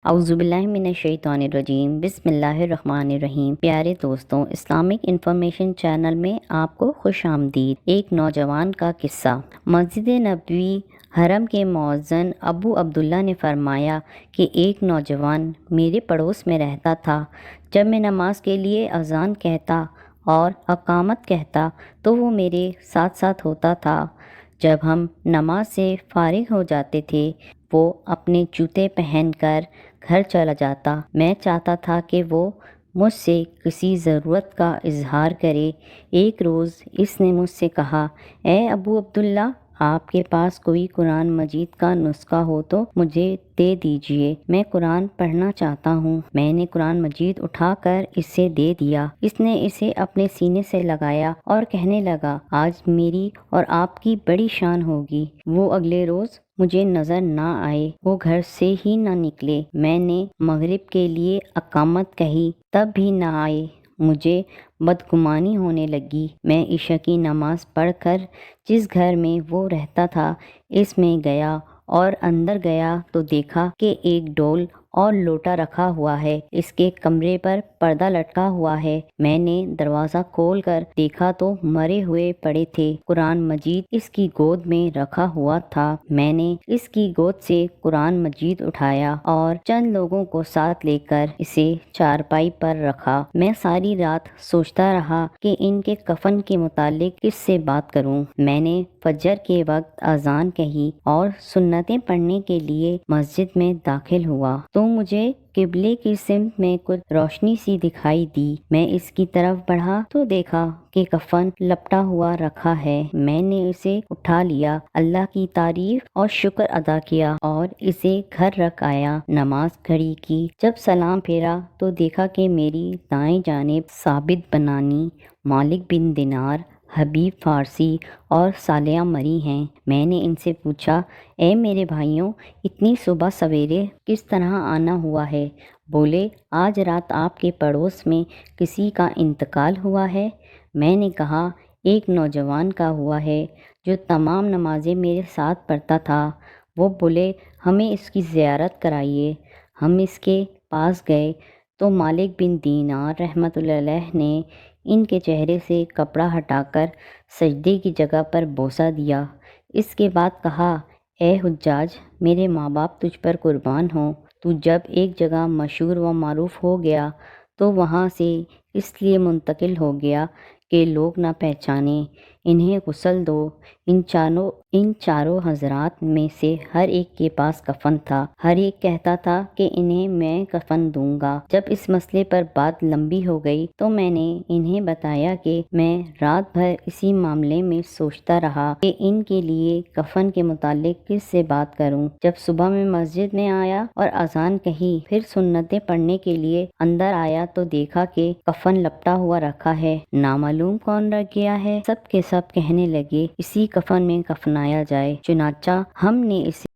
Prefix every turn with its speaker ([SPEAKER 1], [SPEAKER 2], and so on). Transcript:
[SPEAKER 1] अऊज़ुबिल्लाहिमिनश्शैतानिर्रजीम बिस्मिल्लाहिर्रहमानिर्रहीम। प्यारे दोस्तों, इस्लामिक इन्फॉर्मेशन चैनल में आपको खुश आमदीद। एक नौजवान का किस्सा। मस्जिद नबवी हरम के मुअज्जिन अबू अब्दुल्ला ने फरमाया कि एक नौजवान मेरे पड़ोस में रहता था। जब मैं नमाज के लिए अज़ान कहता और अकामत कहता तो वो मेरे साथ साथ होता था। जब हम नमाज से फारिग हो जाते थे वो अपने जूते पहनकर घर चला जाता। मैं चाहता था कि वो मुझसे किसी ज़रूरत का इजहार करे। एक रोज़ इसने मुझसे कहा, ए अबू अब्दुल्ला, आपके पास कोई कुरान मजीद का नुस्खा हो तो मुझे दे दीजिए, मैं कुरान पढ़ना चाहता हूँ। मैंने कुरान मजीद उठाकर इसे दे दिया। इसने इसे अपने सीने से लगाया और कहने लगा, आज मेरी और आपकी बड़ी शान होगी। वो अगले रोज़ मुझे नज़र ना आए, वो घर से ही ना निकले। मैंने मगरिब के लिए अकामत कही, तब भी ना आए। मुझे बदगुमानी होने लगी। मैं इशा की नमाज़ पढ़कर जिस घर में वो रहता था इसमें गया और अंदर गया तो देखा कि एक डोल और लोटा रखा हुआ है। इसके कमरे पर पर्दा लटका हुआ है। मैंने दरवाज़ा खोलकर देखा तो मरे हुए पड़े थे। कुरान मजीद इसकी गोद में रखा हुआ था। मैंने इसकी गोद से कुरान मजीद उठाया और चंद लोगों को साथ लेकर इसे चारपाई पर रखा। मैं सारी रात सोचता रहा कि इनके कफन के मुतालिक किससे बात करूं। मैंने फजर के वक्त अजान कही और सुन्नतें पढ़ने के लिए मस्जिद में दाखिल हुआ तो मुझे किबले की सिमत में कुछ रोशनी सी दिखाई दी। मैं इसकी तरफ बढ़ा तो देखा कि कफन लपटा हुआ रखा है। मैंने इसे उठा लिया, अल्लाह की तारीफ और शुक्र अदा किया और इसे घर रख आया। नमाज खड़ी की। जब सलाम फेरा तो देखा कि मेरी दाएं जानिब साबित बनानी, मालिक बिन दिनार, हबीब फारसी और सालिया मरी हैं। मैंने इनसे पूछा, ए मेरे भाइयों, इतनी सुबह सवेरे किस तरह आना हुआ है? बोले, आज रात आपके पड़ोस में किसी का इंतकाल हुआ है। मैंने कहा, एक नौजवान का हुआ है जो तमाम नमाजें मेरे साथ पढ़ता था। वो बोले, हमें इसकी ज़ियारत कराइए। हम इसके पास गए तो मालिक बिन दीनार रहमतुल्लाह अलैह ने इनके चेहरे से कपड़ा हटाकर सजदे की जगह पर बोसा दिया। इसके बाद कहा, ए हुज्जाज, मेरे माँ बाप तुझ पर कुर्बान हों। तू जब एक जगह मशहूर व मारूफ हो गया तो वहाँ से इसलिए मुंतकिल हो गया कि लोग ना पहचाने। इन्हें गुस्ल दो। इन चारों हजरात में से हर एक के पास कफन था। हर एक कहता था कि इन्हें मैं कफन दूंगा। जब इस मसले पर बात लंबी हो गई तो मैंने इन्हें बताया कि मैं रात भर इसी मामले में सोचता रहा कि इनके लिए कफन के मुतालिक किस से बात करूं। जब सुबह में मस्जिद में आया और अजान कही, फिर सुन्नतें पढ़ने के लिए अंदर आया तो देखा कि कफन लपटा हुआ रखा है। नामालूम कौन रख गया है। सब के सब कहने लगे, इसी कफन में कफनाया जाए। चुनाचा हमने इसे